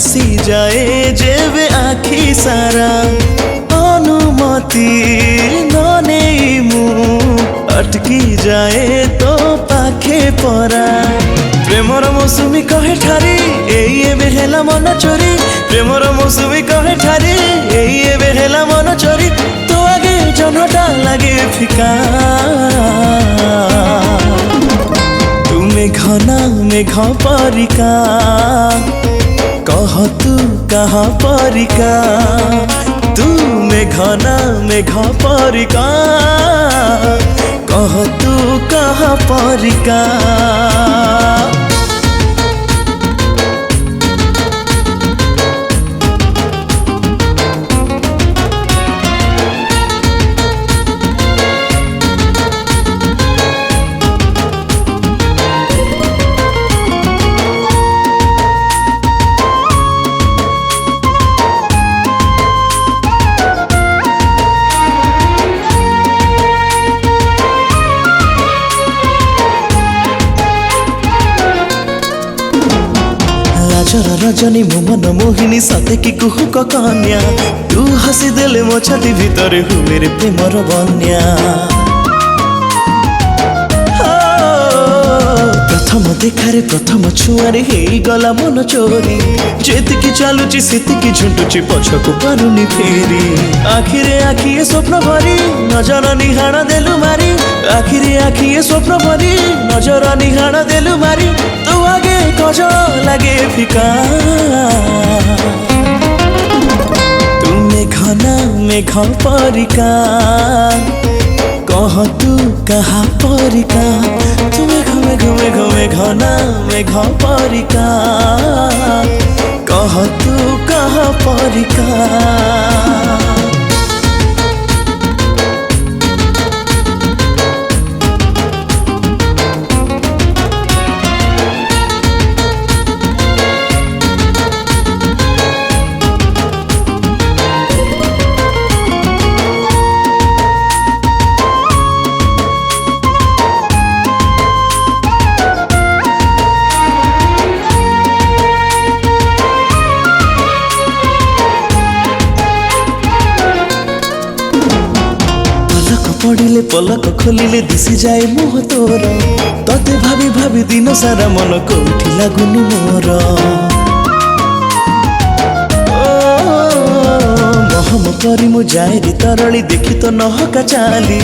बसी जाए जेबे आखि सारा अनुमति नने मु अटकी जाए तो पाखे परा प्रेमर मौसुमी कहे ठारी एबे हेला मन चोरी प्रेमर मौसुमी कहे ठारी एबे हेला मन चोरी तो आगे जनटा लगे फिका तुम्हें घना मेघ परिका कह तू कहाँ परिका तुम्हें घना मेघ परिका कह तू कहाँ परिका रजनी मो मन मोहिनी सते की कुहुक कन्या तू हसी देले मो छाती भितर हुए रे प्रेमर बन्या प्रथम देखारे प्रथम छुआरे हे गला मन चोरी जेतिकी चालुची सेतिकी झुंटुची पछकु पारुनी फेरी आखिरे आखिए स्वप्न भरी नजर निहाण देलु मारी आखिरे आखिए स्वप्न भरी नजर निहाण देलु मारी तो आगे कज लगे फिका तुम्हें घना मेघ परिका कह तू कहाँ परिका तुम्हें घुमे घुमे घुमे घना मेघ परिका कह तू कहाँ परिका पड़िले पलक खोलिले दिशी जाए मुह तोर तते भाभी भाभी दिन सारा मन कोठी लागुनी मोर महम करी मु जाए रे तरली देखी तो नहका चाली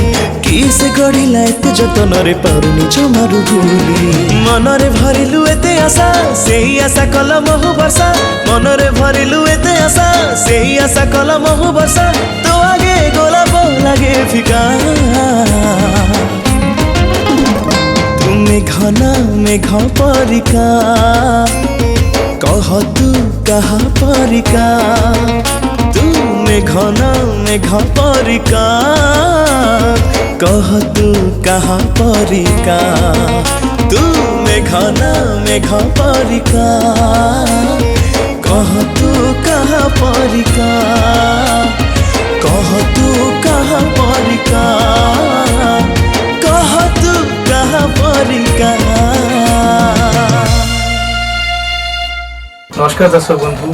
कि से गढ़िला एते जतन रे पारुनी जमारु भूली मन रे भरिलु एते आशा सेही आशा कल महु वर्षा मन रे भरिलु एते आशा सेही आशा कल महु वर्षा तो आगे गोलाप लगे फिका तुम्हें घना मेघ परिका कह तू कहाँ परिका तुम्हें घना मेघ परिका कह तू कहाँ परिका तुम्हें घना मेघ परिका कह तू कहाँ परिका कह तू कहाँ परिका कह तू कहाँ परिका। नमस्कार दर्शक बंधु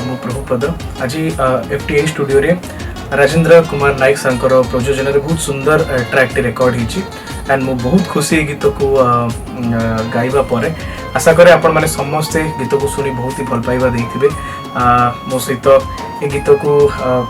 मु प्रभुपद आज FTA स्टूडियो रे राजेंद्र कुमार नायक सांकर प्रयोजन रे बहुत सुंदर ट्रैक रिकॉर्ड होची एंड मु बहुत खुशी गीत को गाइबा परे आशा करे आपण माने समस्त गीत को सुनी बहुत ही भल पाइबा देथिबे मो सहित ए गीत को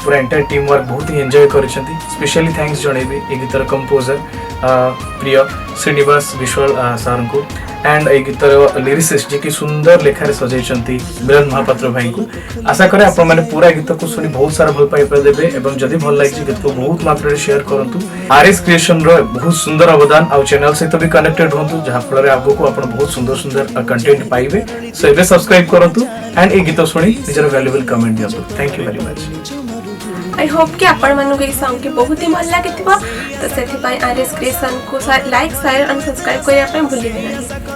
पूरा एंटायर टीम वर्क बहुत ही एंजॉय करिसेंती स्पेशली थैंक्स जणेबी ए गीतर कंपोजर प्रिय श्रीनिवास विश्वाल सर को एंड ए गीतर लिरिसिस्ट जी की सुंदर लेखारे सजाइछंती मिलन महापात्र भाई को आशा करे आपण माने पूरा गीत को सुनी बहुत सारा भल पाइबा देबे एवं जदी भल लागिछ गीत को बहुत मात्रा रे शेयर करंतु RS क्रिएशन रो बहुत सुंदर अवदान आ चैनल से तो भी कनेक्टेड होंतु जहां फल रे आपको आपण बहुत सुंदर सुंदर कंटेंट पाइबे सो एबे सब्सक्राइब करंतु एंड ए गीत सुनी निजर वैल्यूएबल कमेंट दियंतु thank you very much. I hope कि आपण मानु के सॉन्ग के बहुत ही भल लागिथिबा तो सेथि पई RS क्रिएशन को लाइक शेयर एंड सब्सक्राइब करिया पे भूलिबे नहीं।